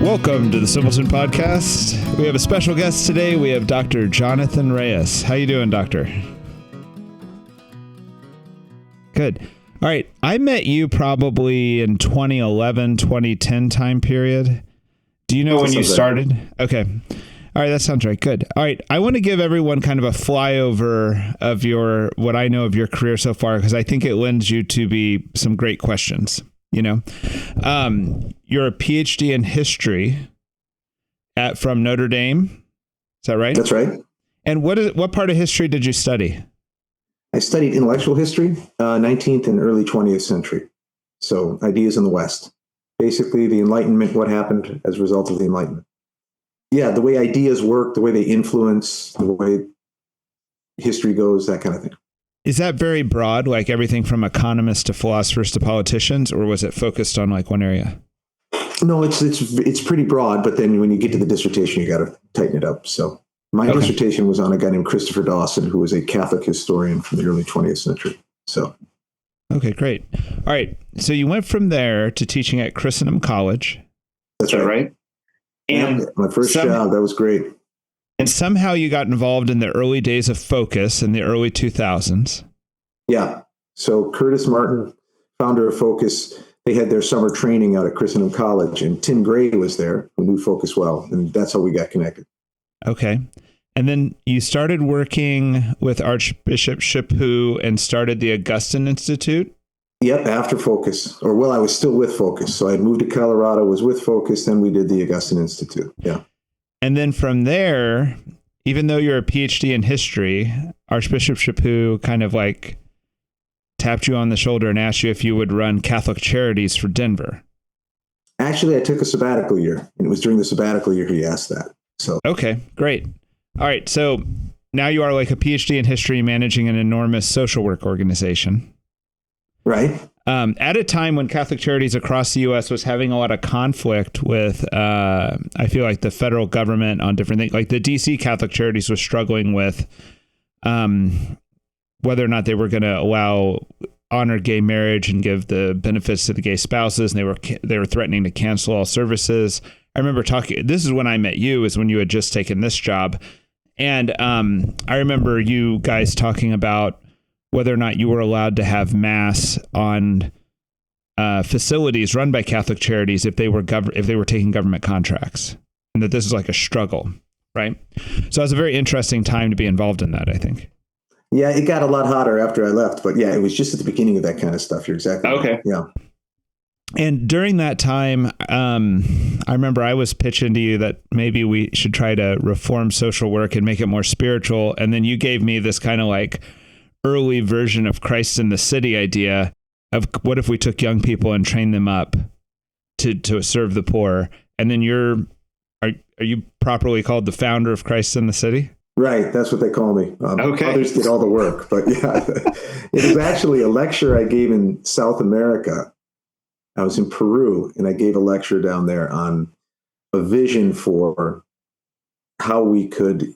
Welcome to the Simpleton Podcast. We have a special guest today. We have Dr. Jonathan Reyes. How you doing, Doctor? Good. All right. I met you probably in 2011, 2010 time period. Do you know when you started? Okay. All right. That sounds right. Good. All right. I want to give everyone kind of a flyover of what I know of your career so far, because I think it lends you to be some great questions. You know, you're a PhD in history from Notre Dame. Is that right? That's right. And what part of history did you study? I studied intellectual history, 19th and early 20th century. So ideas in the West, basically the Enlightenment, what happened as a result of the Enlightenment. Yeah, the way ideas work, the way they influence, the way history goes, that kind of thing. Is that very broad, like everything from economists to philosophers to politicians, or was it focused on like one area? No, it's pretty broad, but then when you get to the dissertation, you got to tighten it up. So my dissertation was on a guy named Christopher Dawson, who was a Catholic historian from the early 20th century. So, okay, great. All right. So you went from there to teaching at Christendom College. That's right. And my first job, that was great. And somehow you got involved in the early days of Focus in the early 2000s. Yeah. So Curtis Martin, founder of Focus, they had their summer training out at Christendom College, and Tim Gray was there, who knew Focus well, and that's how we got connected. Okay. And then you started working with Archbishop Chaput and started the Augustine Institute? Yep, after Focus. I was still with Focus. So I had moved to Colorado, was with Focus, then we did the Augustine Institute. Yeah. And then from there, even though you're a PhD in history, Archbishop Chaput kind of like tapped you on the shoulder and asked you if you would run Catholic Charities for Denver. Actually, I took a sabbatical year, and it was during the sabbatical year he asked that. So okay, great. All right, so now you are like a PhD in history managing an enormous social work organization. Right. At a time when Catholic Charities across the U.S. was having a lot of conflict with, I feel like the federal government on different things, like the D.C. Catholic Charities was struggling with whether or not they were going to honor gay marriage and give the benefits to the gay spouses, and they were threatening to cancel all services. I remember this is when I met you, is when you had just taken this job, and I remember you guys talking about whether or not you were allowed to have mass on facilities run by Catholic Charities if they were taking government contracts, and that this is like a struggle, right? So it was a very interesting time to be involved in that, I think. Yeah, it got a lot hotter after I left, but yeah, it was just at the beginning of that kind of stuff. You're exactly right. Okay. Yeah. And during that time, I remember I was pitching to you that maybe we should try to reform social work and make it more spiritual, and then you gave me this kind of like early version of Christ in the City idea of what if we took young people and trained them up to serve the poor. And then are you properly called the founder of Christ in the City? Right. That's what they call me. Okay. Others did all the work, but yeah, it was actually a lecture I gave in South America. I was in Peru, and I gave a lecture down there on a vision for how we could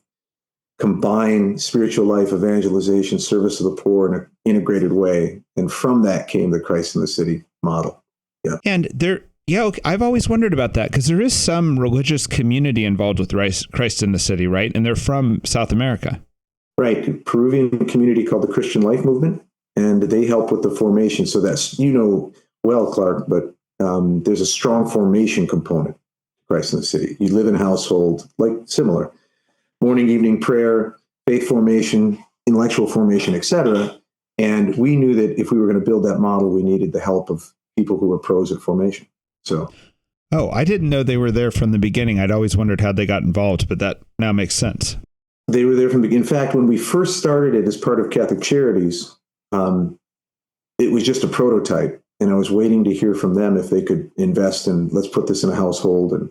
combine spiritual life, evangelization, service of the poor in an integrated way. And from that came the Christ in the City model. Yeah. And I've always wondered about that, because there is some religious community involved with Christ in the City, right? And they're from South America. Right. A Peruvian community called the Christian Life Movement, and they help with the formation. So that's, well, Clark, but there's a strong formation component to Christ in the City. You live in a household, like similar. Morning, evening prayer, faith formation, intellectual formation, etc. And we knew that if we were going to build that model, we needed the help of people who were pros at formation. So, I didn't know they were there from the beginning. I'd always wondered how they got involved, but that now makes sense. They were there from the beginning. In fact, when we first started it as part of Catholic Charities, it was just a prototype, and I was waiting to hear from them if they could invest in, let's put this in a household and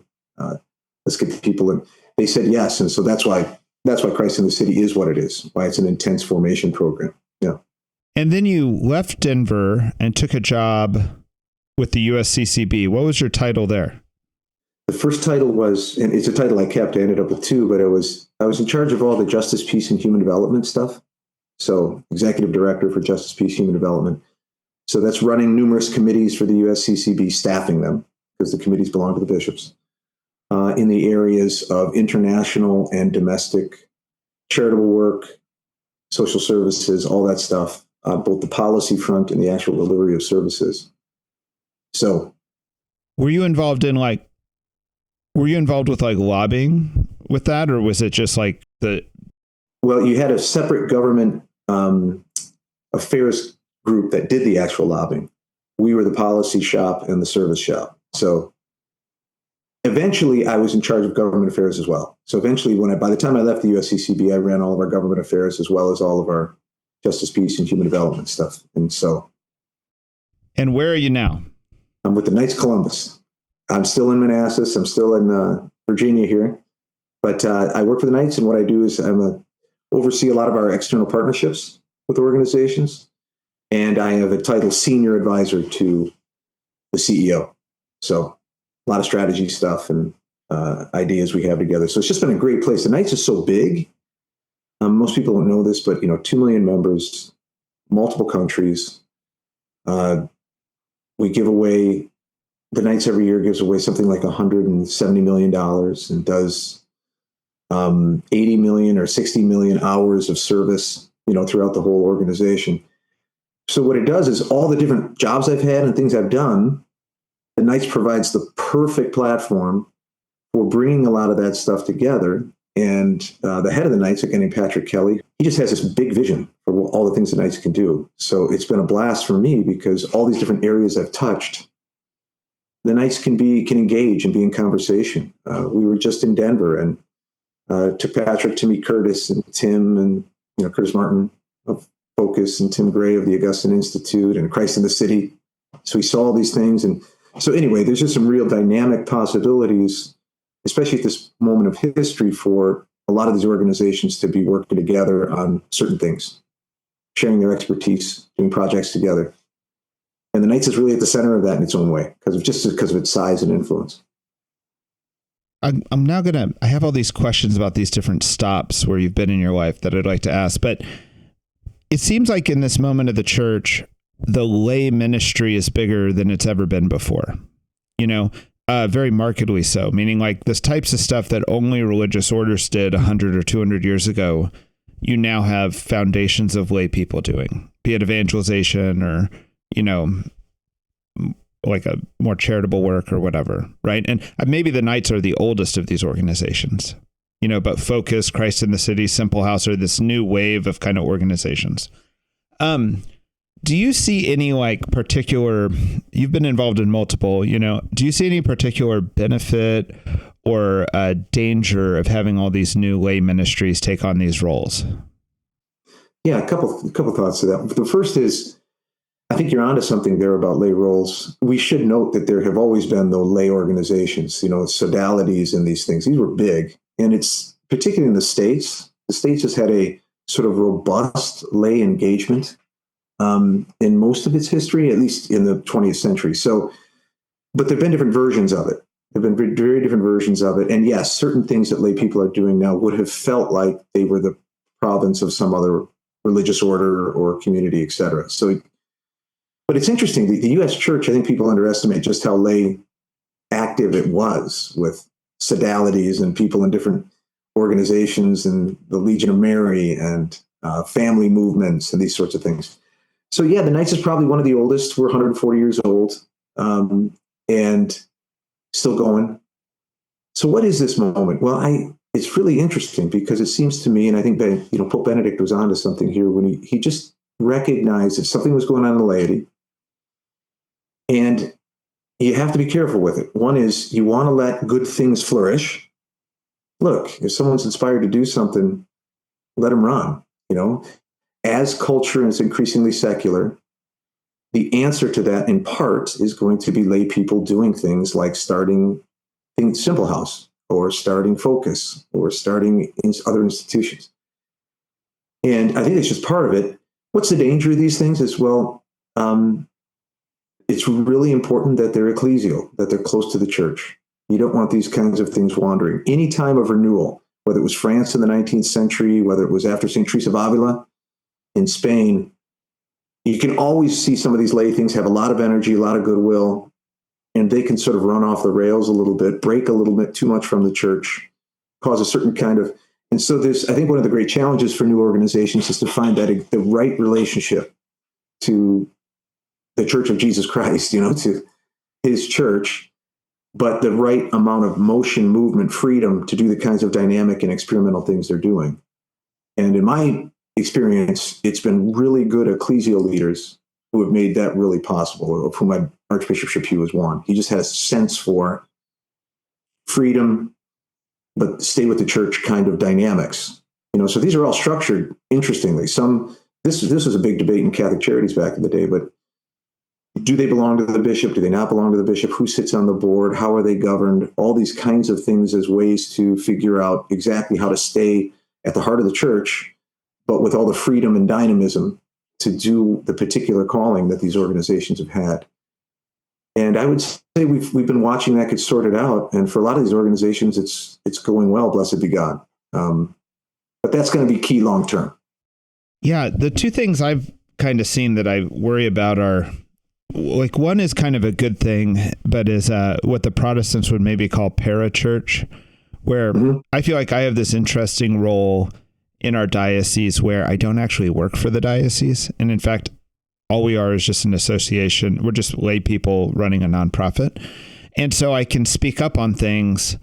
let's get the people in. They said yes, and so that's why Christ in the City is what it is, why it's an intense formation program. Yeah. And then you left Denver and took a job with the USCCB. What was your title there? The first title was, and it's a title I kept, I ended up with two, but I was in charge of all the justice, peace, and human development stuff. So executive director for justice, peace, human development. So that's running numerous committees for the USCCB, staffing them, because the committees belong to the bishops. in the areas of international and domestic charitable work, social services, all that stuff, both the policy front and the actual delivery of services. So, were you involved with like lobbying with that, or was it just like well, you had a separate government affairs group that did the actual lobbying. We were the policy shop and the service shop. So eventually I was in charge of government affairs as well. So eventually by the time I left the USCCB, I ran all of our government affairs as well as all of our justice, peace, and human development stuff. And where are you now? I'm with the Knights of Columbus. I'm still in Manassas. I'm still in Virginia here. But I work for the Knights, and what I do is oversee a lot of our external partnerships with organizations. And I have a title senior advisor to the CEO. So a lot of strategy stuff and ideas we have together. So it's just been a great place. The Knights is so big. Most people don't know this, but 2 million members, multiple countries. We give away, the Knights every year gives away something like $170 million and does 80 million or 60 million hours of service, throughout the whole organization. So what it does is all the different jobs I've had and things I've done, the Knights provides the perfect platform for bringing a lot of that stuff together. And the head of the Knights, a guy named Patrick Kelly, he just has this big vision for all the things the Knights can do. So it's been a blast for me because all these different areas I've touched, the Knights can engage and be in conversation. We were just in Denver and took Patrick to meet Curtis and Tim and Curtis Martin of Focus and Tim Gray of the Augustine Institute and Christ in the City. So we saw all these things. And so anyway, there's just some real dynamic possibilities, especially at this moment of history, for a lot of these organizations to be working together on certain things, sharing their expertise, doing projects together. And the Knights is really at the center of that in its own way, because of its size and influence. I'm now I have all these questions about these different stops where you've been in your life that I'd like to ask, but it seems like in this moment of the church, the lay ministry is bigger than it's ever been before, very markedly so, meaning like this types of stuff that only religious orders did 100 or 200 years ago, you now have foundations of lay people doing, be it evangelization or, like a more charitable work or whatever. Right. And maybe the Knights are the oldest of these organizations, but Focus, Christ in the City, Simple House are this new wave of kind of organizations. Do you see any particular, you've been involved in multiple, do you see any particular benefit or danger of having all these new lay ministries take on these roles? Yeah, a couple thoughts to that. The first is, I think you're onto something there about lay roles. We should note that there have always been the lay organizations, sodalities and these things. These were big. And it's particularly in the States. The States has had a sort of robust lay engagement in most of its history, at least in the 20th century. So, but there have been different versions of it. There have been very different versions of it. And yes, certain things that lay people are doing now would have felt like they were the province of some other religious order or community, et cetera. So, but it's interesting, the U.S. church, I think people underestimate just how lay active it was with sodalities and people in different organizations and the Legion of Mary and family movements and these sorts of things. So yeah, the Knights is probably one of the oldest. We're 140 years old and still going. So what is this moment? Well, it's really interesting because it seems to me, and I think that Pope Benedict was onto something here when he just recognized that something was going on in the laity. And you have to be careful with it. One is you want to let good things flourish. Look, if someone's inspired to do something, let them run. As culture is increasingly secular, the answer to that in part is going to be lay people doing things like starting Simple House or starting Focus or starting other institutions. And I think it's just part of it. What's the danger of these things is, it's really important that they're ecclesial, that they're close to the church. You don't want these kinds of things wandering. Any time of renewal, whether it was France in the 19th century, whether it was after St. Teresa of Avila in Spain, you can always see some of these lay things have a lot of energy, a lot of goodwill, and they can sort of run off the rails a little bit, break a little bit too much from the church, cause a certain kind of. And so I think one of the great challenges for new organizations is to find that the right relationship to the Church of Jesus Christ, to his church, but the right amount of motion, movement, freedom to do the kinds of dynamic and experimental things they're doing. And in my experience, it's been really good ecclesial leaders who have made that really possible, of whom Archbishop Chaput was one. He just has a sense for freedom, but stay with the church kind of dynamics. So these are all structured interestingly. This was a big debate in Catholic Charities back in the day, but do they belong to the bishop? Do they not belong to the bishop? Who sits on the board? How are they governed? All these kinds of things as ways to figure out exactly how to stay at the heart of the church, but with all the freedom and dynamism to do the particular calling that these organizations have had. And I would say we've been watching that get sorted out. And for a lot of these organizations, it's going well, blessed be God. But that's going to be key long term. Yeah, the two things I've kind of seen that I worry about are, like, one is kind of a good thing, but is what the Protestants would maybe call parachurch, where I feel like I have this interesting role in our diocese where I don't actually work for the diocese. And in fact, all we are is just an association. We're just lay people running a nonprofit. And so I can speak up on things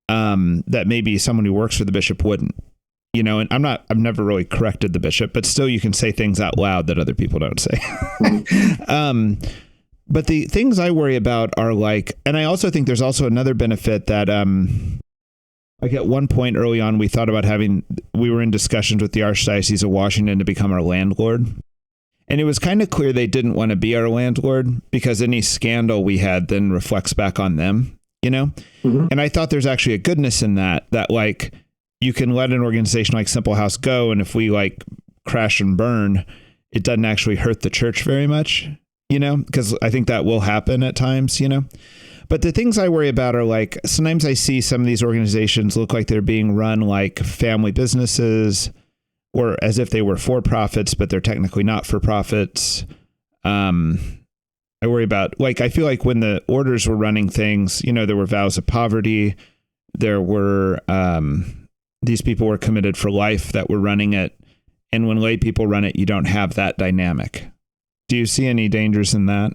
that maybe someone who works for the bishop wouldn't. And I've never really corrected the bishop, but still you can say things out loud that other people don't say. But the things I worry about are like, and I also think there's also another benefit that, like at one point early on, we thought about we were in discussions with the Archdiocese of Washington to become our landlord. And it was kind of clear they didn't want to be our landlord because any scandal we had then reflects back on them, And I thought there's actually a goodness in that like, you can let an organization like Simple House go, and if we like crash and burn, it doesn't actually hurt the church very much, because I think that will happen at times, But the things I worry about are like, sometimes I see some of these organizations look like they're being run like family businesses or as if they were for profits, but they're technically not for profits. I worry about, like, I feel like when the orders were running things, there were vows of poverty, there were, these people were committed for life that were running it. And when lay people run it, you don't have that dynamic. Do you see any dangers in that?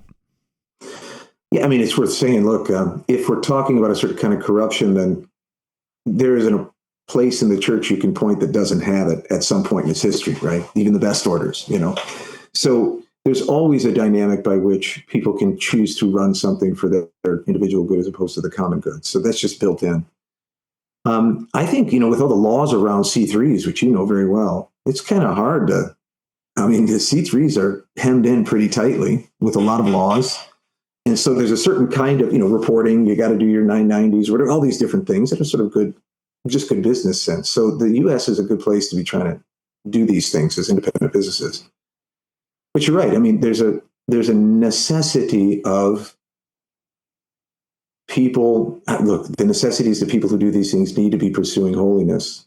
Yeah, I mean, it's worth saying, look, if we're talking about a certain kind of corruption, then there isn't a place in the church you can point that doesn't have it at some point in its history, right? Even the best orders, So there's always a dynamic by which people can choose to run something for their individual good as opposed to the common good. So that's just built in. I think, with all the laws around C3s, which you know very well, it's kind of hard the C3s are hemmed in pretty tightly with a lot of laws. And so there's a certain kind of, reporting, you got to do your 990s, whatever, all these different things that are sort of good business sense. So the U.S. is a good place to be trying to do these things as independent businesses. But you're right. I mean, there's a necessity of people. Look, the necessities of people who do these things need to be pursuing holiness,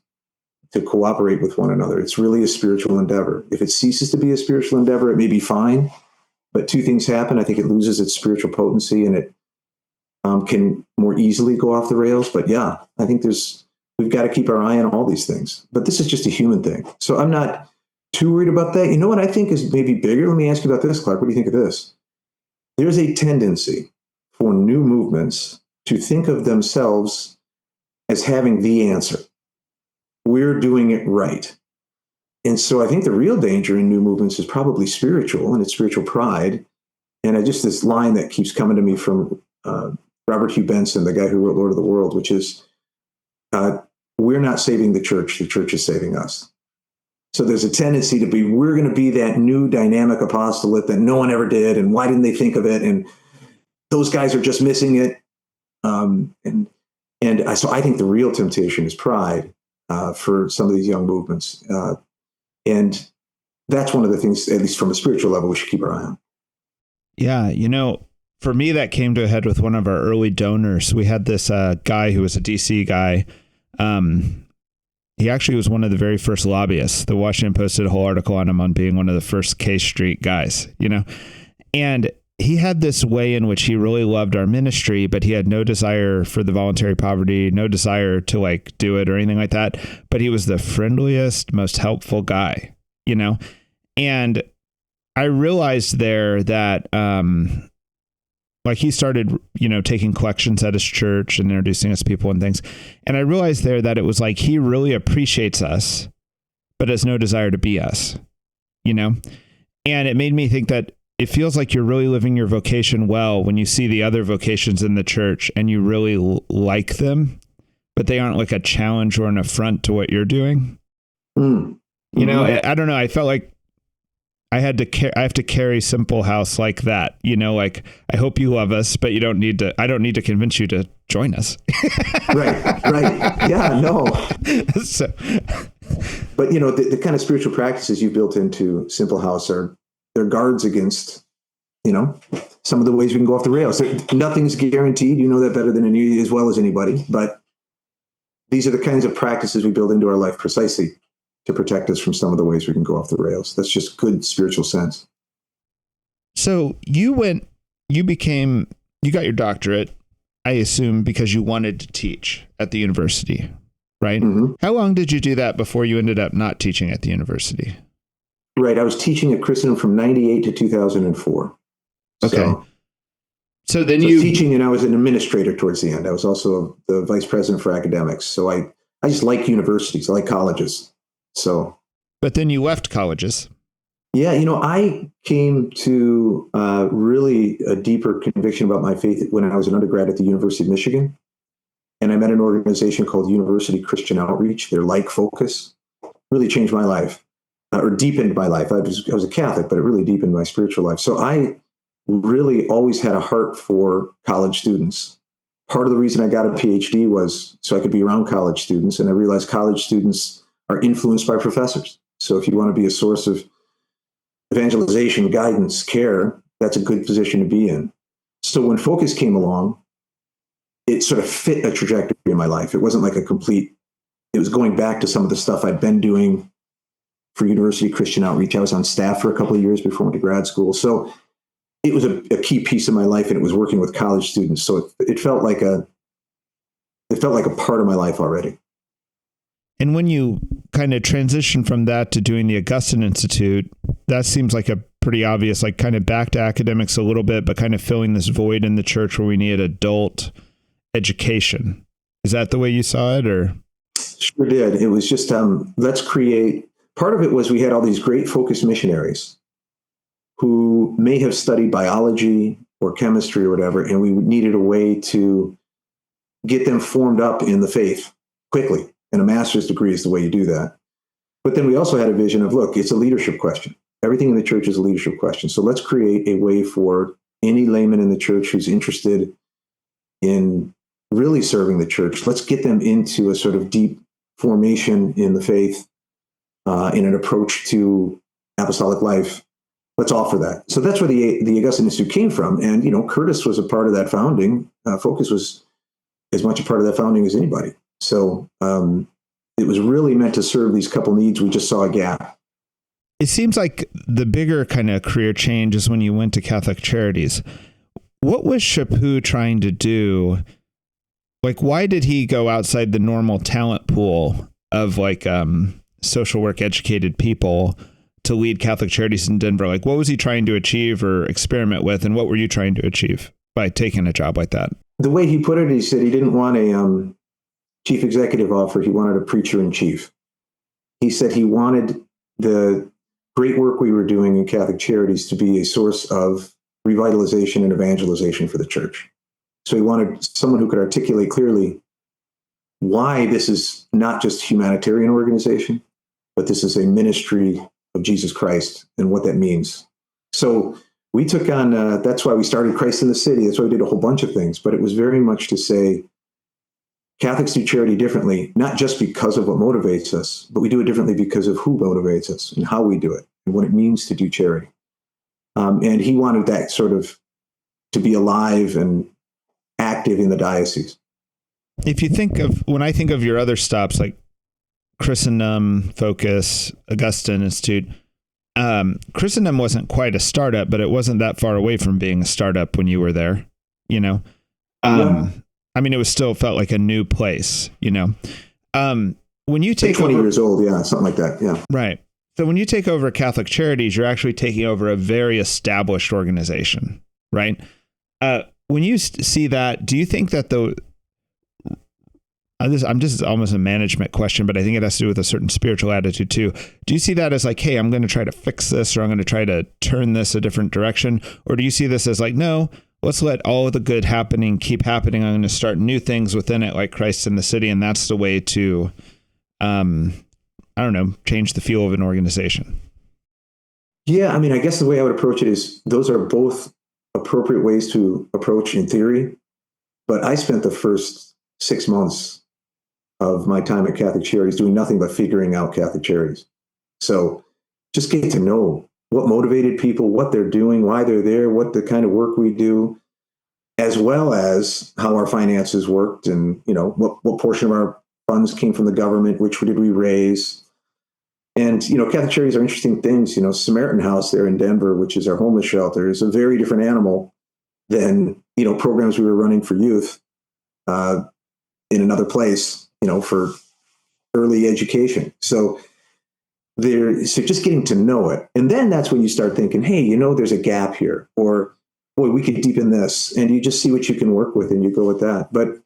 to cooperate with one another. It's really a spiritual endeavor. If it ceases to be a spiritual endeavor, it may be fine, but two things happen. I think it loses its spiritual potency and it can more easily go off the rails. But yeah, I think we've got to keep our eye on all these things. But this is just a human thing. So I'm not too worried about that. You know what I think is maybe bigger? Let me ask you about this, Clark. What do you think of this? There's a tendency for new movements to think of themselves as having the answer. We're doing it right. And so I think the real danger in new movements is probably spiritual, and it's spiritual pride. And this line that keeps coming to me from Robert Hugh Benson, the guy who wrote Lord of the World, which is, we're not saving the church is saving us. So there's a tendency to be, we're going to be that new dynamic apostolate that no one ever did, and why didn't they think of it? And those guys are just missing it. So I think the real temptation is pride for some of these young movements. And that's one of the things, at least from a spiritual level, we should keep our eye on. Yeah, for me, that came to a head with one of our early donors. We had this guy who was a DC guy. He actually was one of the very first lobbyists. The Washington Post did a whole article on him on being one of the first K Street guys, And he had this way in which he really loved our ministry, but he had no desire for the voluntary poverty, no desire to like do it or anything like that. But he was the friendliest, most helpful guy, you know? And I realized there that, like he started, you know, taking collections at his church and introducing us to people and things. And I realized there that it was like, he really appreciates us, but has no desire to be us, you know? And it made me think that it feels like you're really living your vocation well when you see the other vocations in the church and you really like them, but they aren't like a challenge or an affront to what you're doing. Mm. You know, I don't know. I felt like I have to carry Simple House like that, you know, like, I hope you love us, but I don't need to convince you to join us. Right. Yeah, no. So, but you know, the kind of spiritual practices you built into Simple House they're guards against, you know, some of the ways we can go off the rails. Nothing's guaranteed. You know that better than as well as anybody. But these are the kinds of practices we build into our life precisely to protect us from some of the ways we can go off the rails. That's just good spiritual sense. So you got your doctorate, I assume, because you wanted to teach at the university, right? Mm-hmm. How long did you do that before you ended up not teaching at the university? Right. I was teaching at Christendom from 98 to 2004. Okay. So then teaching, and I was an administrator towards the end. I was also the vice president for academics. So I just like universities. I like colleges. So. But then you left colleges. Yeah. You know, I came to really a deeper conviction about my faith when I was an undergrad at the University of Michigan. And I met an organization called University Christian Outreach. Their like focus really changed my life. Or deepened my life. I was a Catholic, but it really deepened my spiritual life. So I really always had a heart for college students. Part of the reason I got a PhD was so I could be around college students. And I realized college students are influenced by professors. So if you want to be a source of evangelization, guidance, care, that's a good position to be in. So when Focus came along, it sort of fit a trajectory in my life. It wasn't like it was going back to some of the stuff I'd been doing for University Christian Outreach. I was on staff for a couple of years before I went to grad school. So it was a key piece of my life, and it was working with college students. So it felt like a part of my life already. And when you kind of transition from that to doing the Augustine Institute, that seems like a pretty obvious, like kind of back to academics a little bit, but kind of filling this void in the church where we need adult education. Is that the way you saw it, or? Sure did. It was just, let's create. Part of it was we had all these great Focus missionaries who may have studied biology or chemistry or whatever, and we needed a way to get them formed up in the faith quickly. And a master's degree is the way you do that. But then we also had a vision of, look, it's a leadership question. Everything in the church is a leadership question. So let's create a way for any layman in the church who's interested in really serving the church. Let's get them into a sort of deep formation in the faith. In an approach to apostolic life, let's offer that. So that's where the Augustine Institute came from. And, you know, Curtis was a part of that founding. Focus was as much a part of that founding as anybody. So it was really meant to serve these couple needs. We just saw a gap. It seems like the bigger kind of career change is when you went to Catholic Charities. What was Chaput trying to do? Like, why did he go outside the normal talent pool of like, social work educated people to lead Catholic Charities in Denver? Like, what was he trying to achieve or experiment with? And what were you trying to achieve by taking a job like that? The way he put it, he said he didn't want a chief executive offer. He wanted a preacher in chief. He said he wanted the great work we were doing in Catholic Charities to be a source of revitalization and evangelization for the church. So he wanted someone who could articulate clearly why this is not just a humanitarian organization, but this is a ministry of Jesus Christ and what that means. So we took on, that's why we started Christ in the City. That's why we did a whole bunch of things, but it was very much to say Catholics do charity differently, not just because of what motivates us, but we do it differently because of who motivates us and how we do it and what it means to do charity. And he wanted that sort of to be alive and active in the diocese. If you think of, when I think of your other stops, like Christendom, Focus, Augustine Institute, Christendom wasn't quite a startup, but it wasn't that far away from being a startup when you were there, you know? I mean, it was still felt like a new place, you know? When you take 20 over, years old, yeah, something like that, yeah. Right. So when you take over Catholic Charities, you're actually taking over a very established organization, right? When you see that, do you think that I'm just almost a management question, but I think it has to do with a certain spiritual attitude too. Do you see that as like, hey, I'm going to try to fix this, or I'm going to try to turn this a different direction? Or do you see this as like, no, let's let all of the good keep happening. I'm going to start new things within it, like Christ in the City. And that's the way to, I don't know, change the feel of an organization. Yeah, I mean, I guess the way I would approach it is those are both appropriate ways to approach in theory. But I spent the first 6 months of my time at Catholic Charities doing nothing but figuring out Catholic Charities. So just getting to know what motivated people, what they're doing, why they're there, what the kind of work we do, as well as how our finances worked, and what portion of our funds came from the government, which did we raise. And, Catholic Charities are interesting things. Samaritan House there in Denver, which is our homeless shelter, is a very different animal than, programs we were running for youth in another place, for early education. So just getting to know it. And then that's when you start thinking, hey, there's a gap here, or boy, we could deepen this, and you just see what you can work with and you go with that. But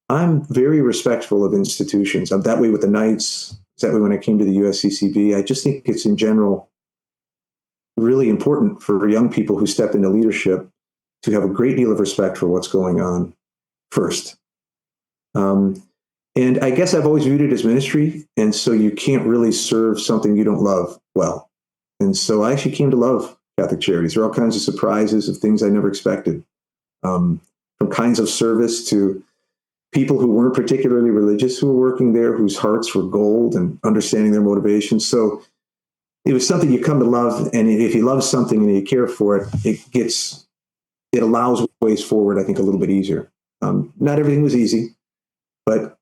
I'm very respectful of institutions. I'm that way with the Knights. It's that way when I came to the USCCB. I just think it's in general really important for young people who step into leadership to have a great deal of respect for what's going on first. And I guess I've always viewed it as ministry. And so you can't really serve something you don't love well. And so I actually came to love Catholic Charities. There are all kinds of surprises of things I never expected, from kinds of service to people who weren't particularly religious who were working there, whose hearts were gold, and understanding their motivations. So it was something you come to love. And if you love something and you care for it, it allows ways forward, I think, a little bit easier. Not everything was easy, but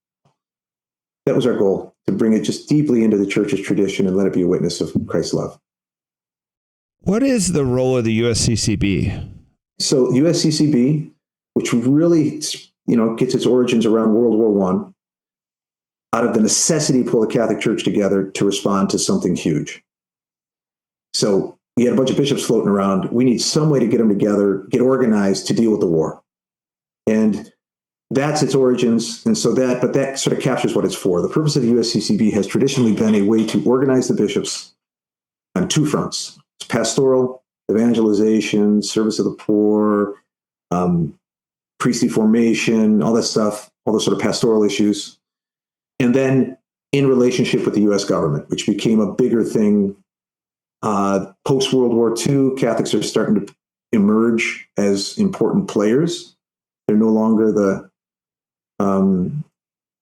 that was our goal, to bring it just deeply into the church's tradition and let it be a witness of Christ's love. What is the role of the USCCB? So USCCB, which really, gets its origins around World War I, out of the necessity to pull the Catholic Church together to respond to something huge. So you had a bunch of bishops floating around. We need some way to get them together, get organized to deal with the war. And that's its origins. And so that sort of captures what it's for. The purpose of the USCCB has traditionally been a way to organize the bishops on two fronts: it's pastoral, evangelization, service of the poor, priestly formation, all that stuff, all those sort of pastoral issues. And then in relationship with the US government, which became a bigger thing post-World War II. Catholics are starting to emerge as important players. They're no longer the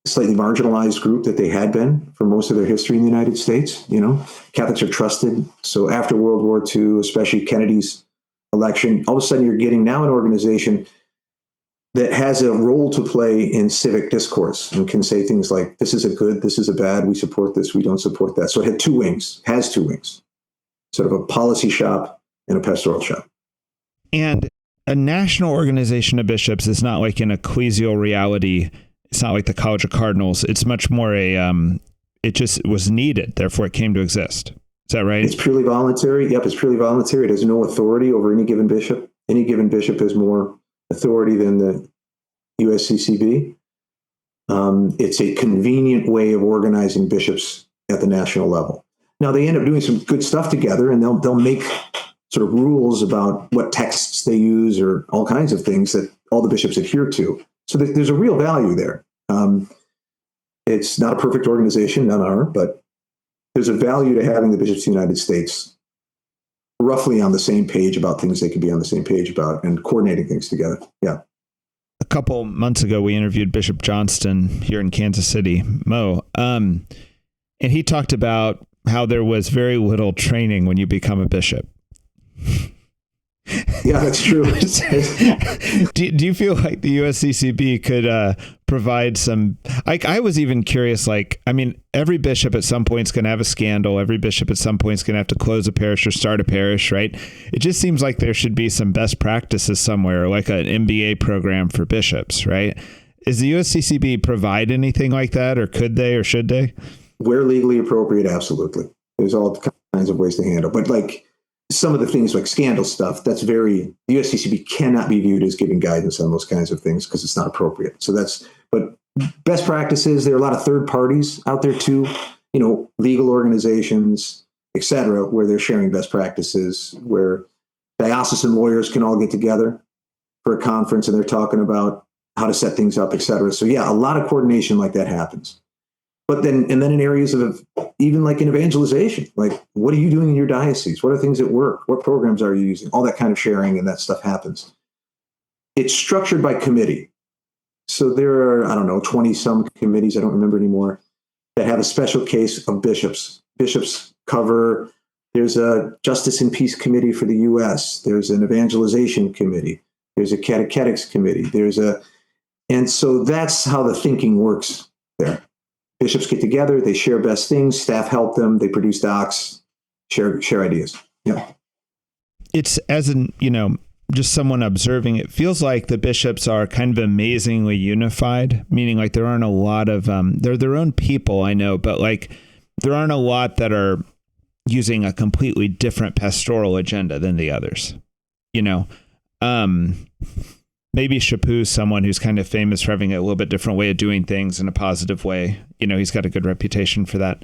slightly marginalized group that they had been for most of their history in the United States. Catholics are trusted. So after World War II, especially Kennedy's election, all of a sudden you're getting now an organization that has a role to play in civic discourse and can say things like, this is a good, this is a bad, we support this, we don't support that. So it has two wings, sort of a policy shop and a pastoral shop. And a national organization of bishops is not like an ecclesial reality. It's not like the College of Cardinals. It's much more it just was needed, therefore it came to exist. Is that right? It's purely voluntary. Yep, it's purely voluntary. It has no authority over any given bishop. Any given bishop has more authority than the USCCB. It's a convenient way of organizing bishops at the national level. Now, they end up doing some good stuff together, and they'll make sort of rules about what texts they use or all kinds of things that all the bishops adhere to. So there's a real value there. It's not a perfect organization, none are, but there's a value to having the bishops of the United States roughly on the same page about things they can be on the same page about and coordinating things together. Yeah. A couple months ago, we interviewed Bishop Johnston here in Kansas City, Mo, and he talked about how there was very little training when you become a bishop. Yeah, that's true. do you feel like the USCCB could provide some, like, I was even curious, like, I mean, every bishop at some point is going to have a scandal. Every bishop at some point is going to have to close a parish or start a parish, right? It just seems like there should be some best practices somewhere, like an MBA program for bishops, right? Is the USCCB provide anything like that, or could they, or should they? Where legally appropriate, absolutely. There's all kinds of ways to handle, but like some of the things like scandal stuff, the USCCB cannot be viewed as giving guidance on those kinds of things because it's not appropriate. So but best practices, there are a lot of third parties out there too, legal organizations, et cetera, where they're sharing best practices, where diocesan lawyers can all get together for a conference and they're talking about how to set things up, et cetera. So yeah, a lot of coordination like that happens. But then in areas of even like in evangelization, like what are you doing in your diocese? What are things that work? What programs are you using? All that kind of sharing and that stuff happens. It's structured by committee. So there are, 20 some committees, I don't remember anymore, that have a special case of bishops. Bishops cover, there's a Justice and Peace Committee for the U.S. There's an evangelization committee. There's a catechetics committee. And so that's how the thinking works there. Bishops get together, they share best things, staff help them, they produce docs, share ideas. Yeah. It's just someone observing, it feels like the bishops are kind of amazingly unified, meaning like there aren't a lot of, they're their own people, I know, but like there aren't a lot that are using a completely different pastoral agenda than the others, Maybe Chaput's someone who's kind of famous for having a little bit different way of doing things in a positive way. He's got a good reputation for that.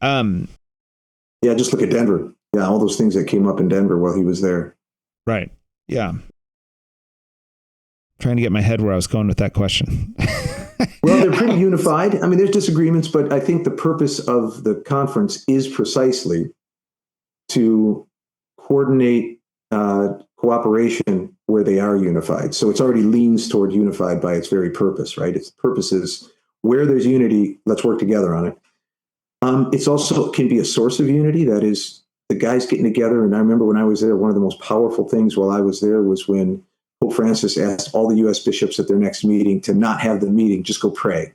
Yeah, just look at Denver. Yeah, all those things that came up in Denver while he was there. Right. Yeah. Trying to get my head where I was going with that question. Well, they're pretty unified. I mean, there's disagreements, but I think the purpose of the conference is precisely to coordinate cooperation where they are unified. So it's already leans toward unified by its very purpose, right? Its purpose is where there's unity, let's work together on it. It's also can be a source of unity. That is the guys getting together. And I remember when I was there, one of the most powerful things while I was there was when Pope Francis asked all the U.S. bishops at their next meeting to not have the meeting, just go pray.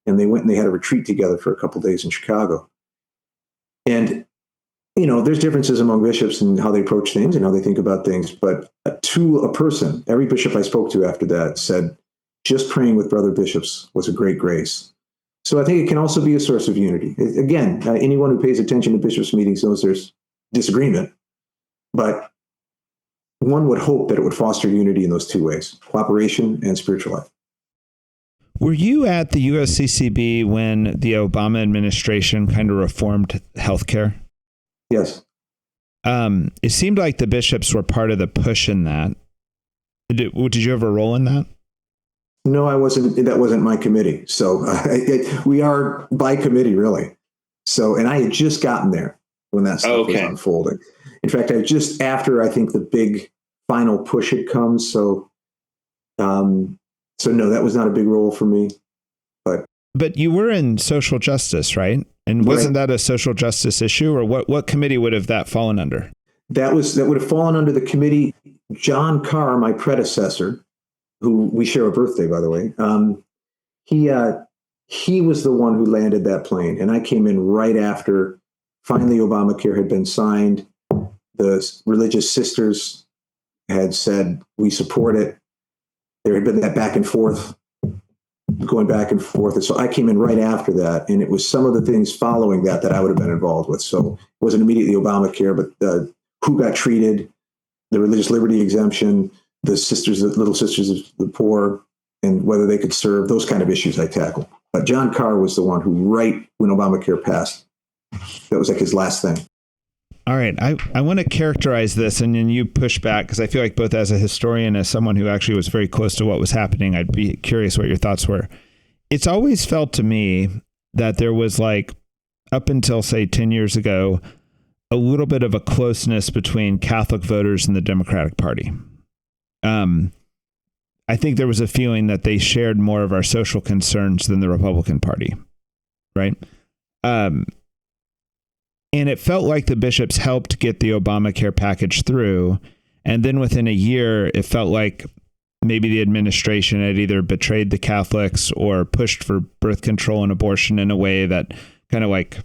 And they went and they had a retreat together for a couple of days in Chicago. And there's differences among bishops and how they approach things and how they think about things. But to a person, every bishop I spoke to after that said, just praying with brother bishops was a great grace. So I think it can also be a source of unity. Again, anyone who pays attention to bishops' meetings knows there's disagreement, but one would hope that it would foster unity in those two ways, cooperation and spiritual life. Were you at the USCCB when the Obama administration kind of reformed healthcare? Yes. It seemed like the bishops were part of the push in that. Did you have a role in that? No, I wasn't. That wasn't my committee. So we are by committee, really. So, and I had just gotten there when that stuff was unfolding. In fact, after I think the big final push had come. So no, that was not a big role for me. But you were in social justice, right? And wasn't that a social justice issue, or what committee would have that fallen under? That would have fallen under the committee. John Carr, my predecessor, who we share a birthday, by the way. He was the one who landed that plane, and I came in right after. Finally, Obamacare had been signed. The religious sisters had said we support it. There had been that back and forth. Going back and forth. And so I came in right after that. And it was some of the things following that I would have been involved with. So it wasn't immediately Obamacare, but who got treated, the religious liberty exemption, the little sisters of the poor, and whether they could serve, those kind of issues I tackled. But John Carr was the one who, right when Obamacare passed, that was like his last thing. All right. I want to characterize this, and then you push back, because I feel like both as a historian, as someone who actually was very close to what was happening, I'd be curious what your thoughts were. It's always felt to me that there was, like, up until, say, 10 years ago, a little bit of a closeness between Catholic voters and the Democratic Party. I think there was a feeling that they shared more of our social concerns than the Republican Party, right? And it felt like the bishops helped get the Obamacare package through. And then within a year, it felt like maybe the administration had either betrayed the Catholics or pushed for birth control and abortion in a way that kind of like,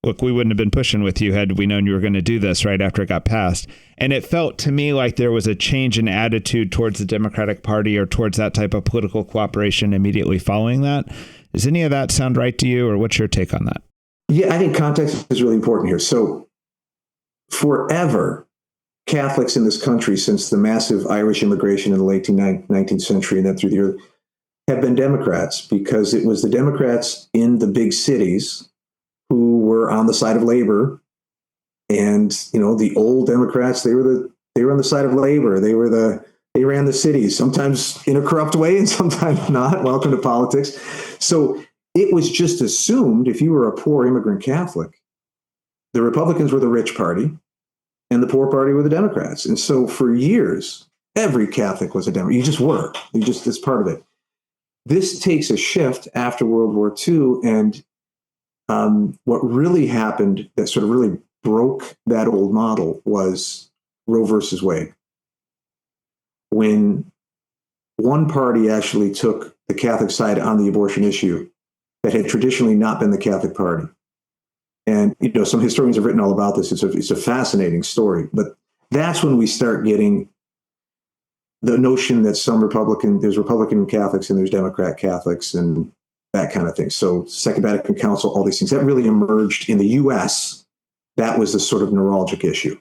look, we wouldn't have been pushing with you had we known you were going to do this right after it got passed. And it felt to me like there was a change in attitude towards the Democratic Party or towards that type of political cooperation immediately following that. Does any of that sound right to you, or what's your take on that? Yeah, I think context is really important here. So forever, Catholics in this country, since the massive Irish immigration in the late 19th century and then through the early, have been Democrats, because it was the Democrats in the big cities who were on the side of labor. And, the old Democrats, they were on the side of labor. They ran the cities, sometimes in a corrupt way and sometimes not. Welcome to politics. So it was just assumed if you were a poor immigrant Catholic, the Republicans were the rich party and the poor party were the Democrats. And so for years, every Catholic was a Democrat. You just were. It's part of it. This takes a shift after World War II. And what really happened that sort of really broke that old model was Roe versus Wade. When one party actually took the Catholic side on the abortion issue that had traditionally not been the Catholic Party. And, some historians have written all about this. It's a fascinating story. But that's when we start getting the notion that there's Republican Catholics and there's Democrat Catholics and that kind of thing. So Second Vatican Council, all these things, that really emerged in the US. That was the sort of neuralgic issue.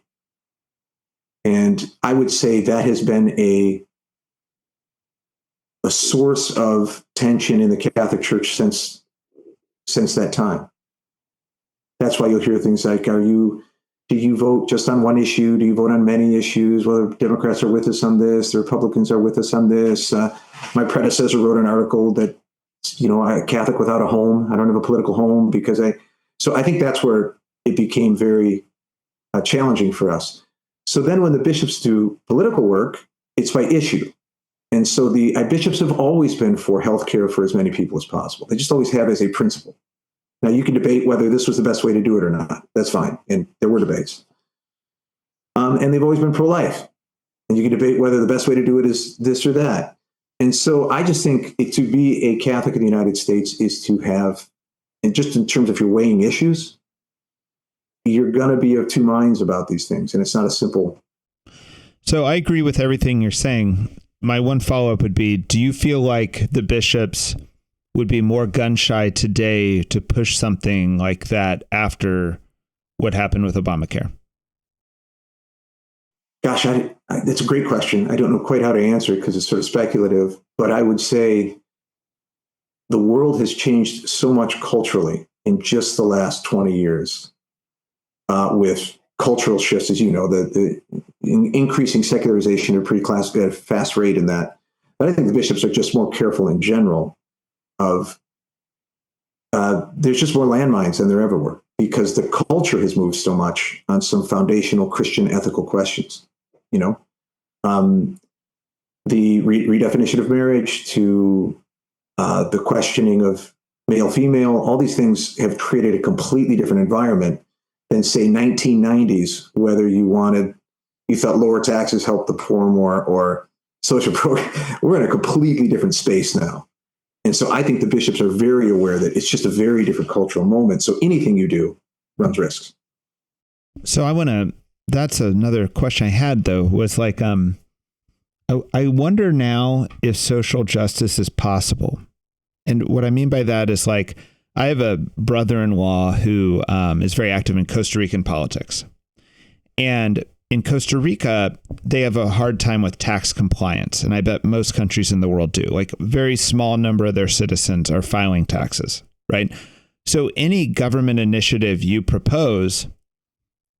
And I would say that has been a source of tension in the Catholic Church since that time. That's why you'll hear things like, do you vote just on one issue? Do you vote on many issues? Well, the Democrats are with us on this. The Republicans are with us on this. My predecessor wrote an article that, a Catholic without a home. I don't have a political home so I think that's where it became very challenging for us. So then when the bishops do political work, it's by issue. And so the bishops have always been for healthcare for as many people as possible. They just always have as a principle. Now, you can debate whether this was the best way to do it or not. That's fine. And there were debates. And they've always been pro-life. And you can debate whether the best way to do it is this or that. And so I just think to be a Catholic in the United States is to have, and just in terms of your weighing issues, you're going to be of two minds about these things. And it's not a simple. So I agree with everything you're saying. My one follow-up would be, do you feel like the bishops would be more gun shy today to push something like that after what happened with Obamacare? Gosh, that's a great question. I don't know quite how to answer it because it's sort of speculative, but I would say the world has changed so much culturally in just the last 20 years with cultural shifts, as you know, the increasing secularization at a fast rate in that. But I think the bishops are just more careful in general there's just more landmines than there ever were because the culture has moved so much on some foundational Christian ethical questions, the redefinition of marriage to the questioning of male-female, all these things have created a completely different environment than, say, 1990s, whether you thought lower taxes helped the poor more or social program. We're in a completely different space now. And so I think the bishops are very aware that it's just a very different cultural moment. So anything you do runs risks. So that's another question I had, though, was like, I wonder now if social justice is possible. And what I mean by that is like, I have a brother-in-law who is very active in Costa Rican politics. And in Costa Rica, they have a hard time with tax compliance. And I bet most countries in the world do. Like a very small number of their citizens are filing taxes, right? So any government initiative you propose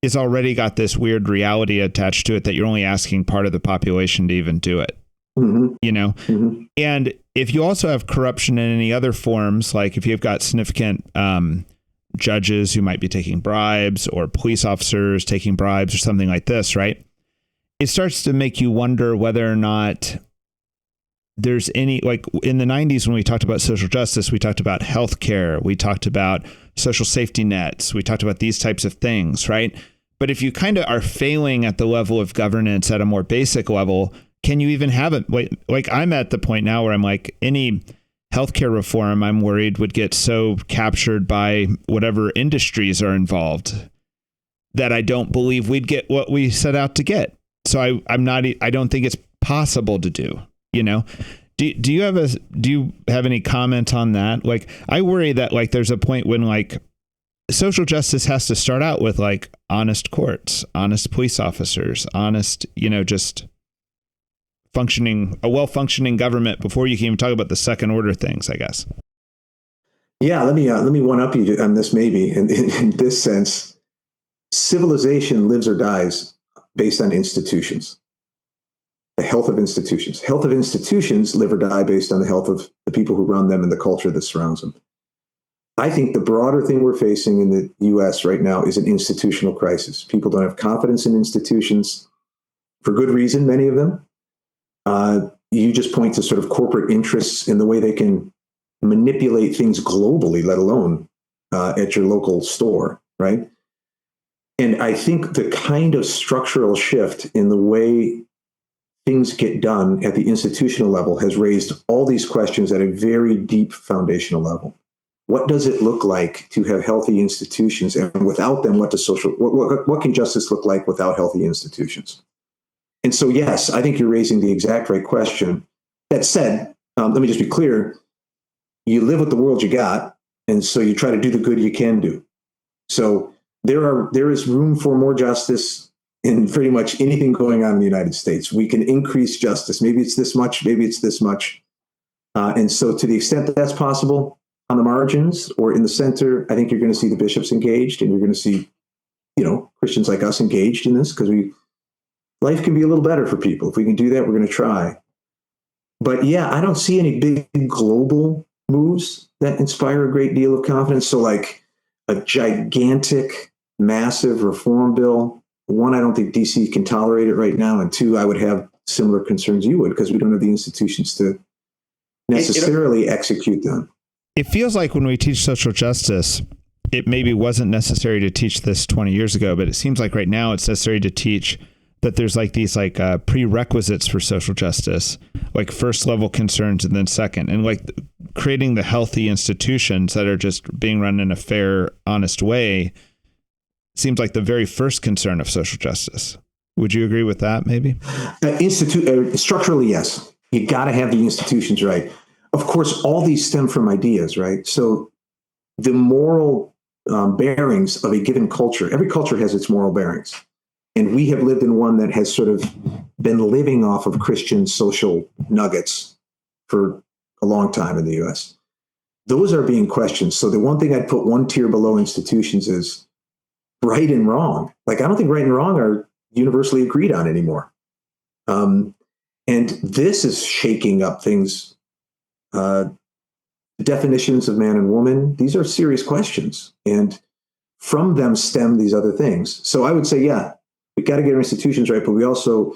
is already got this weird reality attached to it that you're only asking part of the population to even do it, Mm-hmm. And if you also have corruption in any other forms, like if you've got significant judges who might be taking bribes or police officers taking bribes or something like this, right? It starts to make you wonder whether or not there's any, like in the 90s when we talked about social justice, we talked about healthcare, we talked about social safety nets, we talked about these types of things, right? But if you kind of are failing at the level of governance at a more basic level, can you even have it? Like I'm at the point now where I'm like, any healthcare reform, I'm worried would get so captured by whatever industries are involved that I don't believe we'd get what we set out to get. So I don't think it's possible to do, you know. Do you have any comment on that? Like, I worry that like there's a point when like social justice has to start out with like honest courts, honest police officers, honest, you know, just a well-functioning government before you can even talk about the second order things, I guess. Yeah, let me one up you on this maybe. In this sense, civilization lives or dies based on institutions. The health of institutions. Health of institutions live or die based on the health of the people who run them and the culture that surrounds them. I think the broader thing we're facing in the US right now is an institutional crisis. People don't have confidence in institutions for good reason, many of them. You just point to sort of corporate interests in the way they can manipulate things globally, let alone at your local store, right? And I think the kind of structural shift in the way things get done at the institutional level has raised all these questions at a very deep foundational level. What does it look like to have healthy institutions, and without them, what can justice look like without healthy institutions? And so, yes, I think you're raising the exact right question. That said, let me just be clear: you live with the world you got, and so you try to do the good you can do. So there is room for more justice in pretty much anything going on in the United States. We can increase justice. Maybe it's this much, maybe it's this much. And so to the extent that that's possible on the margins or in the center, I think you're going to see the bishops engaged, and you're going to see, you know, Christians like us engaged in this, because life can be a little better for people. If we can do that, we're going to try. But yeah, I don't see any big global moves that inspire a great deal of confidence. So like a gigantic, massive reform bill. One, I don't think DC can tolerate it right now. And two, I would have similar concerns you would, because we don't have the institutions to necessarily execute them. It feels like when we teach social justice, it maybe wasn't necessary to teach this 20 years ago, but it seems like right now it's necessary to teach that there's like these like prerequisites for social justice, like first level concerns and then second, and like creating the healthy institutions that are just being run in a fair, honest way seems like the very first concern of social justice. Would you agree with that, maybe? Structurally, yes. You got to have the institutions right. Of course, all these stem from ideas, right? So the moral bearings of a given culture, every culture has its moral bearings. And we have lived in one that has sort of been living off of Christian social nuggets for a long time in the US. Those are being questioned. So the one thing I'd put one tier below institutions is right and wrong. Like, I don't think right and wrong are universally agreed on anymore. And this is shaking up things. Definitions of man and woman, these are serious questions. And from them stem these other things. So I would say, yeah, we got to get our institutions right, but we also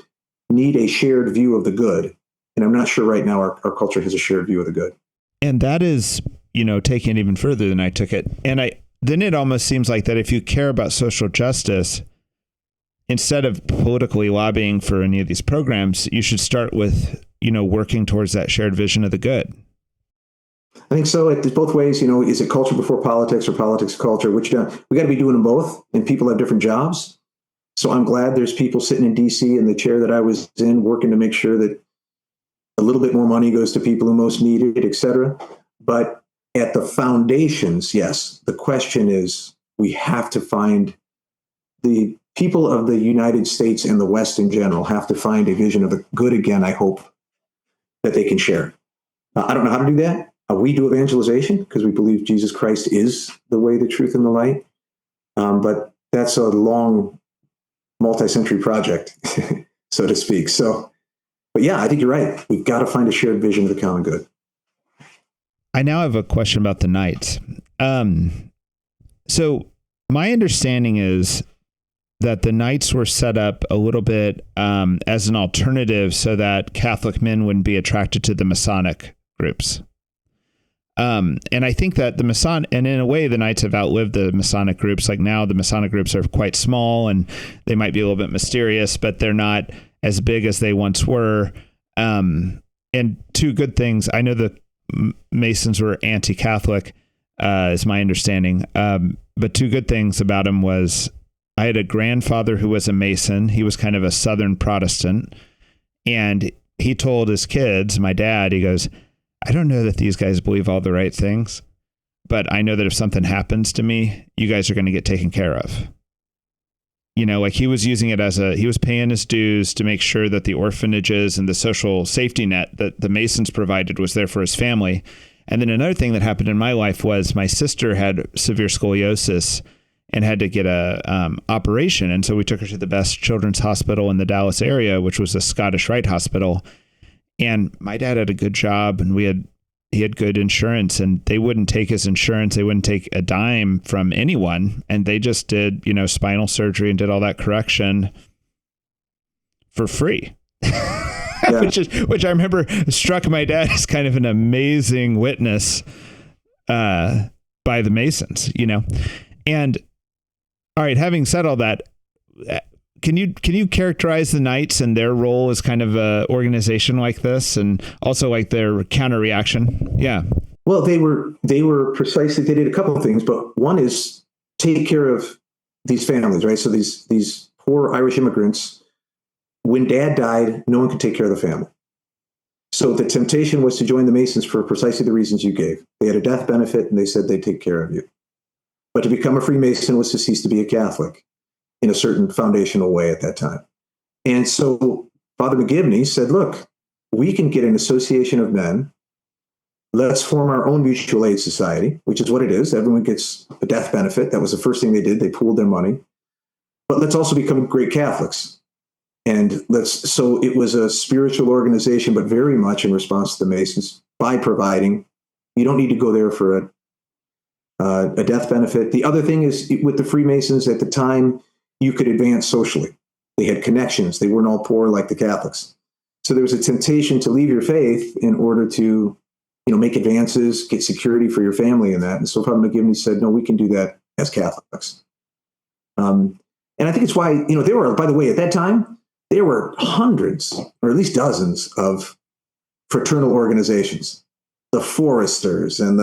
need a shared view of the good. And I'm not sure right now our culture has a shared view of the good. And that is, you know, taking it even further than I took it. And then it almost seems like that if you care about social justice, instead of politically lobbying for any of these programs, you should start with, you know, working towards that shared vision of the good. I think so. It's both ways. You know, is it culture before politics or politics culture? We got to be doing them both, and people have different jobs. So I'm glad there's people sitting in DC in the chair that I was in, working to make sure that a little bit more money goes to people who most need it, et cetera. But at the foundations, yes, the question is, we have to find the people of the United States and the West in general have to find a vision of the good again, I hope, that they can share. I don't know how to do that. We do evangelization because we believe Jesus Christ is the way, the truth, and the light. But that's a long, multi-century project, so to speak. So, but yeah, I think you're right. We've got to find a shared vision of the common good. I now have a question about the Knights. So my understanding is that the Knights were set up a little bit as an alternative so that Catholic men wouldn't be attracted to the Masonic groups. And I think that and in a way, the Knights have outlived the Masonic groups. Like now the Masonic groups are quite small and they might be a little bit mysterious, but they're not as big as they once were. And two good things. I know the Masons were anti-Catholic, is my understanding. But two good things about them was I had a grandfather who was a Mason. He was kind of a Southern Protestant. And he told his kids, my dad, he goes, I don't know that these guys believe all the right things, but I know that if something happens to me, you guys are going to get taken care of. You know, like he was using it he was paying his dues to make sure that the orphanages and the social safety net that the Masons provided was there for his family. And then another thing that happened in my life was my sister had severe scoliosis and had to get a operation. And so we took her to the best children's hospital in the Dallas area, which was a Scottish Rite Hospital. And my dad had a good job and he had good insurance, and they wouldn't take his insurance. They wouldn't take a dime from anyone. And they just did, spinal surgery and did all that correction for free, yeah. which I remember struck my dad as kind of an amazing witness by the Masons, And all right, having said all that, Can you characterize the Knights and their role as kind of a organization like this, and also like their counter reaction? Yeah. Well, they were precisely, they did a couple of things, but one is take care of these families, right? So these poor Irish immigrants, when Dad died, no one could take care of the family. So the temptation was to join the Masons for precisely the reasons you gave. They had a death benefit and they said they'd take care of you. But to become a Freemason was to cease to be a Catholic in a certain foundational way at that time. And so Father McGivney said, look, we can get an association of men. Let's form our own mutual aid society, which is what it is. Everyone gets a death benefit. That was the first thing they did. They pooled their money. But let's also become great Catholics. And so it was a spiritual organization, but very much in response to the Masons by providing, you don't need to go there for a death benefit. The other thing is with the Freemasons at the time, you could advance socially. They had connections. They weren't all poor like the Catholics. So there was a temptation to leave your faith in order to, make advances, get security for your family and that. And so Father McGivney said, no, we can do that as Catholics. And I think it's why, there were, by the way, at that time, there were hundreds or at least dozens of fraternal organizations, the Foresters and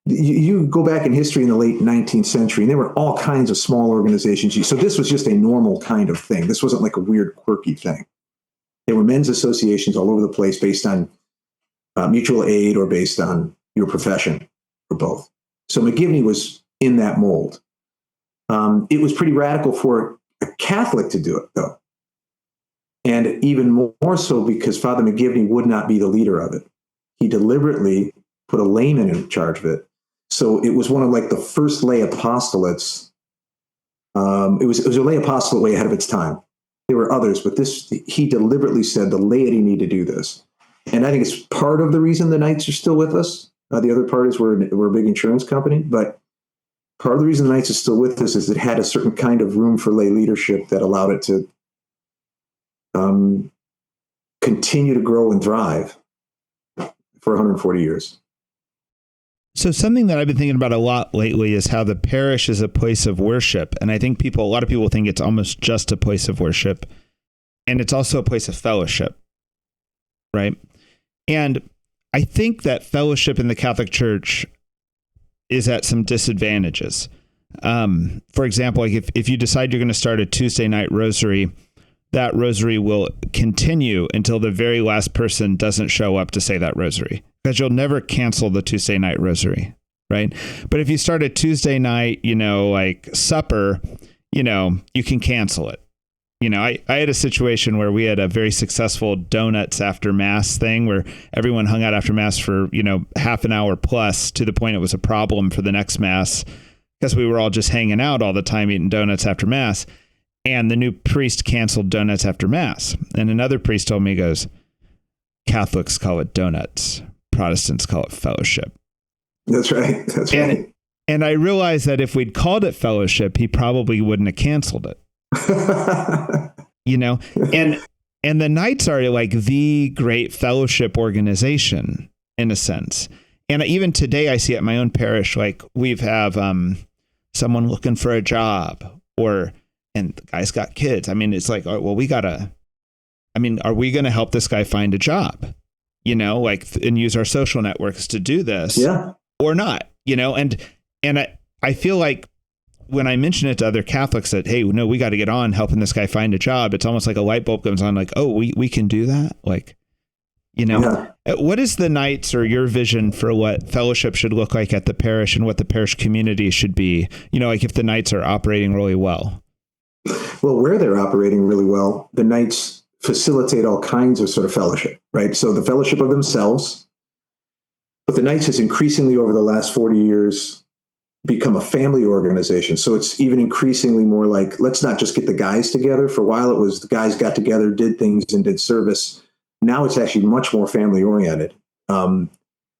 you go back in history in the late 19th century, and there were all kinds of small organizations. So this was just a normal kind of thing. This wasn't like a weird, quirky thing. There were men's associations all over the place based on mutual aid or based on your profession, or both. So McGivney was in that mold. It was pretty radical for a Catholic to do it, though. And even more so because Father McGivney would not be the leader of it. He deliberately put a layman in charge of it. So it was one of like the first lay apostolates. It was a lay apostolate way ahead of its time. There were others, but he deliberately said the laity need to do this. And I think it's part of the reason the Knights are still with us. The other part is we're a big insurance company, but part of the reason the Knights are still with us is it had a certain kind of room for lay leadership that allowed it to continue to grow and thrive for 140 years. So something that I've been thinking about a lot lately is how the parish is a place of worship. And I think a lot of people think it's almost just a place of worship. And it's also a place of fellowship, right? And I think that fellowship in the Catholic Church is at some disadvantages. For example, like if you decide you're going to start a Tuesday night rosary, that rosary will continue until the very last person doesn't show up to say that rosary, because you'll never cancel the Tuesday night rosary, right? But if you start a Tuesday night, like supper, you can cancel it. I had a situation where we had a very successful donuts after Mass thing where everyone hung out after Mass for, half an hour plus, to the point it was a problem for the next Mass because we were all just hanging out all the time eating donuts after Mass. And the new priest canceled donuts after Mass. And another priest told me, he goes, Catholics call it donuts. Protestants call it fellowship. That's right. That's right. And I realized that if we'd called it fellowship, he probably wouldn't have canceled it. And the Knights are like the great fellowship organization in a sense. And even today I see at my own parish, like we've have someone looking for a job and the guy's got kids. I mean, it's like, well, are we going to help this guy find a job, and use our social networks to do this or not, and I feel like when I mention it to other Catholics that, hey, no, we got to get on helping this guy find a job. It's almost like a light bulb comes on, like, oh, we can do that. Like, What is the nights or your vision for what fellowship should look like at the parish and what the parish community should be? Like if the nights are operating really well. Well, where they're operating really well, the nights facilitate all kinds of sort of fellowship, right? So the fellowship of themselves, but the nights has increasingly over the last 40 years become a family organization. So it's even increasingly more like, let's not just get the guys together. For a while, it was the guys got together, did things and did service. Now it's actually much more family oriented,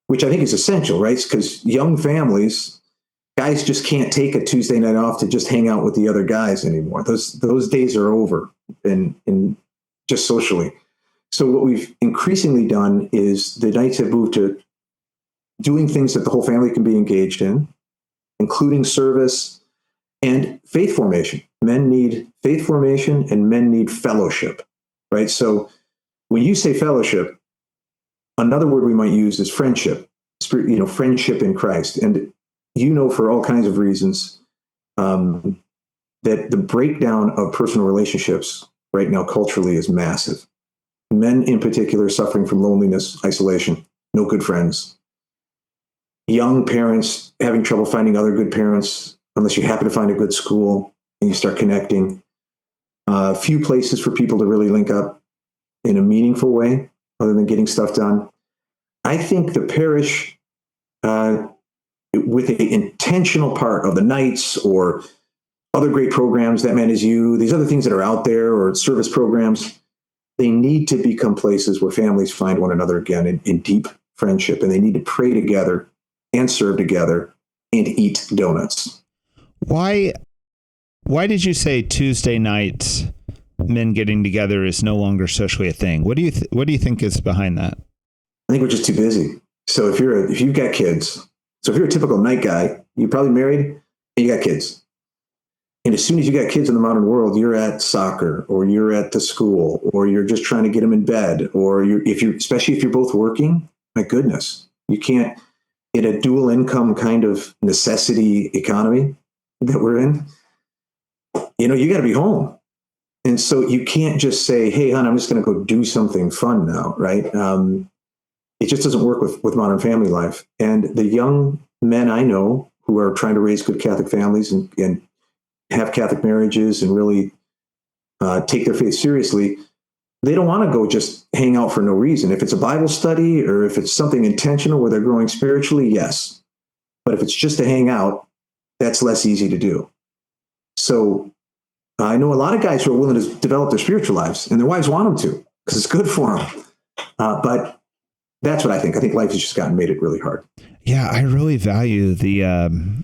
which I think is essential, right? Because young families, guys just can't take a Tuesday night off to just hang out with the other guys anymore. Those days are over in just socially. So what we've increasingly done is the nights have moved to doing things that the whole family can be engaged in, including service and faith formation. Men need faith formation and men need fellowship, right? So when you say fellowship, another word we might use is friendship, friendship in Christ. And for all kinds of reasons, that the breakdown of personal relationships right now culturally is massive. Men in particular suffering from loneliness, isolation, no good friends. Young parents having trouble finding other good parents unless you happen to find a good school and you start connecting. Few places for people to really link up in a meaningful way other than getting stuff done. I think the parish, with an intentional part of the nights or other great programs, That Man Is You, these other things that are out there, or service programs, they need to become places where families find one another again in deep friendship, and they need to pray together and serve together and eat donuts. Why did you say Tuesday nights men getting together is no longer socially a thing? What do you think is behind that? I think we're just too busy. So if you've got kids, so if you're a typical night guy, you're probably married and you got kids. And as soon as you got kids in the modern world, you're at soccer or you're at the school or you're just trying to get them in bed, or especially if you're both working, my goodness, you can't, in a dual income kind of necessity economy that we're in, you got to be home. And so you can't just say, hey, hon, I'm just going to go do something fun now, right? It just doesn't work with modern family life. And the young men I know who are trying to raise good Catholic families and have Catholic marriages and really take their faith seriously, they don't want to go just hang out for no reason. If it's a Bible study or if it's something intentional where they're growing spiritually, yes. But if it's just to hang out, that's less easy to do. So I know a lot of guys who are willing to develop their spiritual lives, and their wives want them to because it's good for them. But that's what I think. I think life has just made it really hard. Yeah, I really value the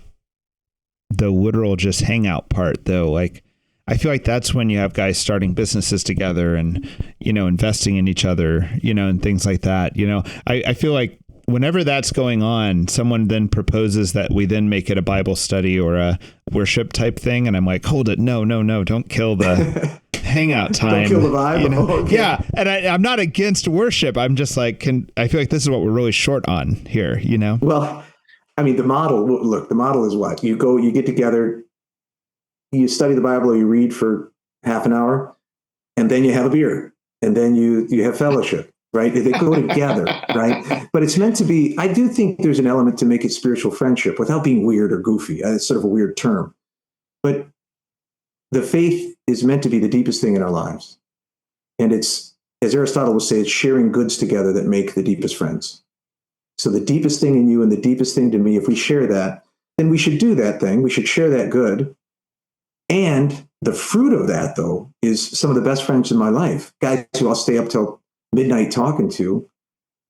literal just hangout part, though. Like, I feel like that's when you have guys starting businesses together and, investing in each other, and things like that. I feel like whenever that's going on, someone then proposes that we then make it a Bible study or a worship type thing. And I'm like, hold it. No, don't kill the hangout time. Don't kill the vibe. Okay. Yeah. And I'm not against worship. I'm just like, I feel like this is what we're really short on here, Well, I mean, the model is what? You get together, you study the Bible or you read for half an hour, and then you have a beer, and then you have fellowship, right? They go together, right? But it's meant to be, I do think there's an element to make it spiritual friendship without being weird or goofy. It's sort of a weird term. But the faith is meant to be the deepest thing in our lives. And it's, as Aristotle would say, it's sharing goods together that make the deepest friends. So the deepest thing in you and the deepest thing to me, if we share that, then we should do that thing. We should share that good. And the fruit of that, though, is some of the best friends in my life, guys who I'll stay up till midnight talking to,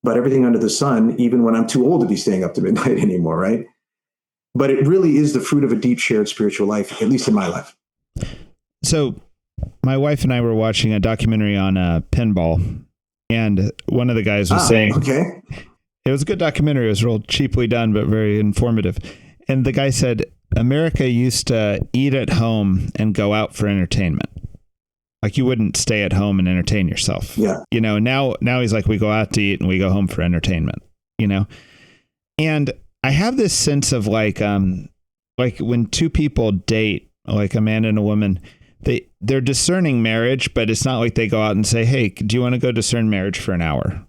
but everything under the sun, even when I'm too old to be staying up to midnight anymore, right? But it really is the fruit of a deep shared spiritual life, at least in my life. So my wife and I were watching a documentary on pinball, and one of the guys was saying, okay. It was a good documentary. It was real cheaply done, but very informative. And the guy said, America used to eat at home and go out for entertainment. Like you wouldn't stay at home and entertain yourself. Yeah. You know, now he's like, we go out to eat and we go home for entertainment, you know? And I have this sense of like when two people date, like a man and a woman, they're discerning marriage, but it's not like they go out and say, hey, do you want to go discern marriage for an hour?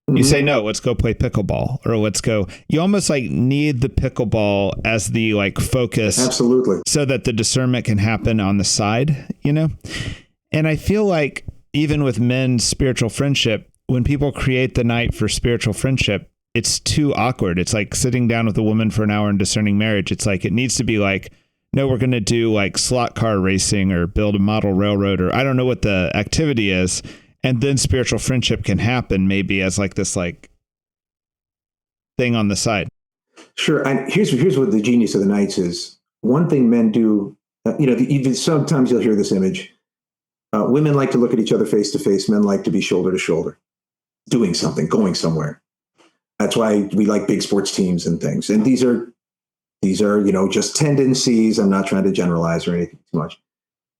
You say, no, let's go play pickleball, or let's go. You almost like need the pickleball as the like focus. Absolutely. So that the discernment can happen on the side, you know? And I feel like even with men's spiritual friendship, when people create the night for spiritual friendship, it's too awkward. It's like sitting down with a woman for an hour and discerning marriage. It's like, it needs to be like, no, we're going to do like slot car racing or build a model railroad, or I don't know what the activity is. And then spiritual friendship can happen maybe as like this like thing on the side. Sure. And here's what the genius of the nights is. One thing men do, even sometimes you'll hear this image. Women like to look at each other face to face. Men like to be shoulder to shoulder, doing something, going somewhere. That's why we like big sports teams and things. And these are, just tendencies. I'm not trying to generalize or anything too much.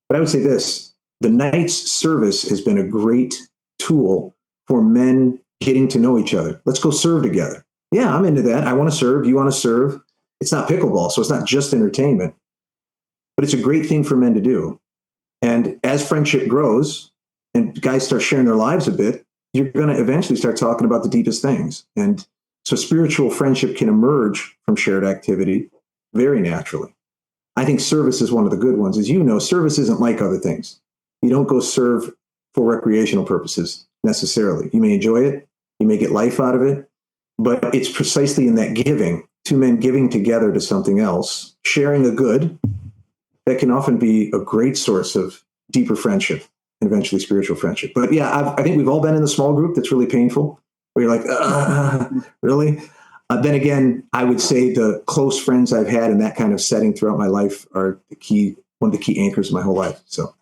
But I would say this. The night's service has been a great tool for men getting to know each other. Let's go serve together. Yeah, I'm into that. I want to serve. You want to serve. It's not pickleball, so it's not just entertainment, but it's a great thing for men to do. And as friendship grows and guys start sharing their lives a bit, you're going to eventually start talking about the deepest things. And so spiritual friendship can emerge from shared activity very naturally. I think service is one of the good ones. As you know, service isn't like other things. You don't go serve for recreational purposes necessarily. You may enjoy it. You may get life out of it. But it's precisely in that giving, two men giving together to something else, sharing a good, that can often be a great source of deeper friendship and eventually spiritual friendship. But yeah, I think we've all been in the small group that's really painful, where you're like, really? Then again, I would say the close friends I've had in that kind of setting throughout my life are one of the key anchors of my whole life. So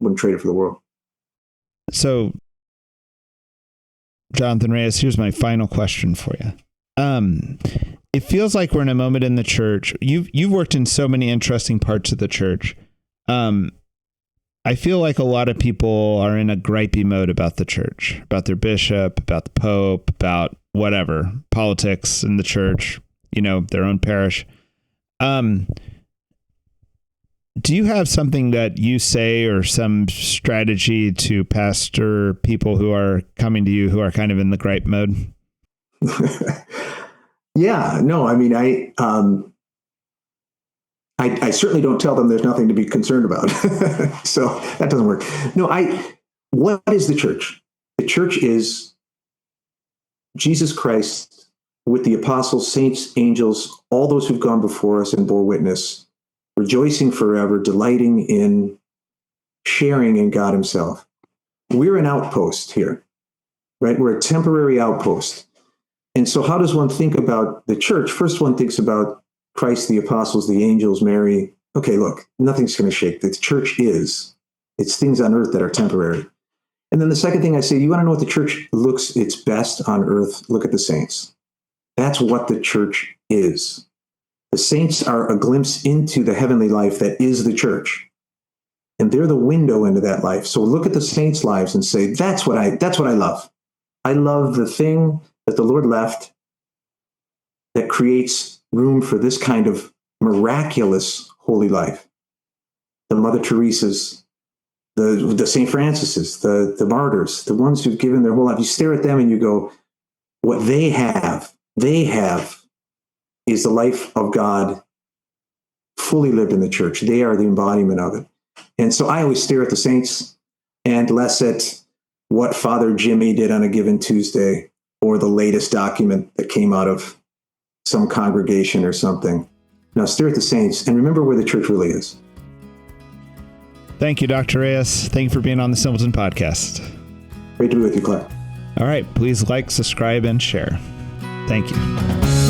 wouldn't trade it for the world. So, Jonathan Reyes, here's my final question for you. It feels like we're in a moment in the church. You've worked in so many interesting parts of the church. I feel like a lot of people are in a gripey mode about the church, about their bishop, about the pope, about whatever, politics in the church, their own parish. Do you have something that you say or some strategy to pastor people who are coming to you who are kind of in the gripe mode? Yeah, no, I mean, I certainly don't tell them there's nothing to be concerned about. So that doesn't work. No, what is the church? The church is Jesus Christ with the apostles, saints, angels, all those who've gone before us and bore witness, rejoicing forever, delighting in sharing in God himself. We're an outpost here, right? We're a temporary outpost. And so how does one think about the church? First, one thinks about Christ, the apostles, the angels, Mary. Okay, look, nothing's going to shake. The church it's things on earth that are temporary. And then the second thing I say, you want to know what the church looks its best on earth? Look at the saints. That's what the church is. The saints are a glimpse into the heavenly life that is the church. And they're the window into that life. So look at the saints' lives and say, that's what I love. I love the thing that the Lord left that creates room for this kind of miraculous holy life. The Mother Teresa's, the St. Francis's, the martyrs, the ones who've given their whole life. You stare at them and you go, what they have is the life of God fully lived in the church. They are the embodiment of it. And so I always stare at the saints and less at what Father Jimmy did on a given Tuesday or the latest document that came out of some congregation or something. Now stare at the saints and remember where the church really is. Thank you, Dr. Reyes. Thank you for being on the Simpleton Podcast. Great to be with you, Clark. All right. Please like, subscribe, and share. Thank you.